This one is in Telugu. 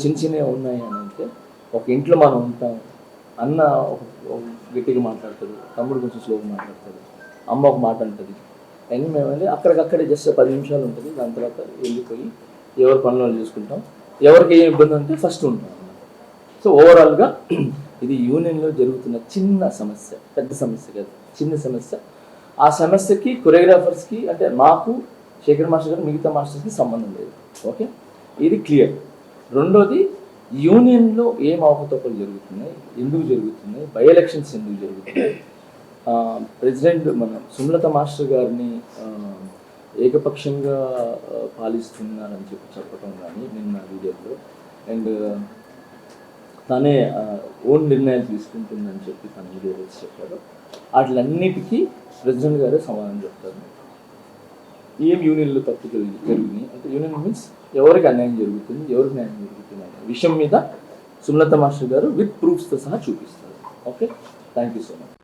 చిన్న చిన్నవి ఉన్నాయి అని అంటే ఒక ఇంట్లో మనం ఉంటాం, అన్న ఒక గట్టిగా మాట్లాడతాడు, తమ్ముడు కొంచెం స్లోగా మాట్లాడతాడు, అమ్మ ఒక మాట అంటుంది, అన్నీ మేము వెళ్ళి అక్కడికక్కడే జస్ట్ 10 నిమిషాలు ఉంటుంది. దాని తర్వాత వెళ్ళిపోయి ఎవరి పనులు చూసుకుంటాం, ఎవరికి ఏం ఇబ్బంది ఉంటే ఫస్ట్ ఉంటాం అన్నమాట. సో ఓవరాల్గా ఇది యూనియన్లో జరుగుతున్న చిన్న సమస్య, పెద్ద సమస్య కాదు, చిన్న సమస్య. ఆ సమస్యకి కొరియోగ్రాఫర్స్కి అంటే మాకు శేఖర్ మాస్టర్ గారు మిగతా మాస్టర్స్కి సంబంధం లేదు. ఓకే, ఇది క్లియర్. రెండోది, యూనియన్లో ఏం అవకతవకలు జరుగుతున్నాయి, ఎందుకు జరుగుతున్నాయి, బై ఎలక్షన్స్ ఎందుకు జరుగుతున్నాయి, ప్రెసిడెంట్ మన సుమలత మాస్టర్ గారిని ఏకపక్షంగా పాలిస్తున్నారని చెప్పడం కానీ నిన్న వీడియోలో, అండ్ తనే ఓన్ నిర్ణయాలు తీసుకుంటుందని చెప్పి తన వీడియోలో చెప్పారు. వాటిలన్నిటికీ ప్రెసిడెంట్ గారే సమాధానం చెప్తారు. ఏం యూనియన్లో తప్పు జరిగినాయి అంటే, యూనియన్ మీన్స్ ఎవరికి అన్యాయం జరుగుతుంది, ఎవరికి న్యాయం జరుగుతుంది అనే విషయం మీద సుమలత మాస్టర్ గారు విత్ ప్రూఫ్స్తో సహా చూపిస్తారు. Okay, thank you so much.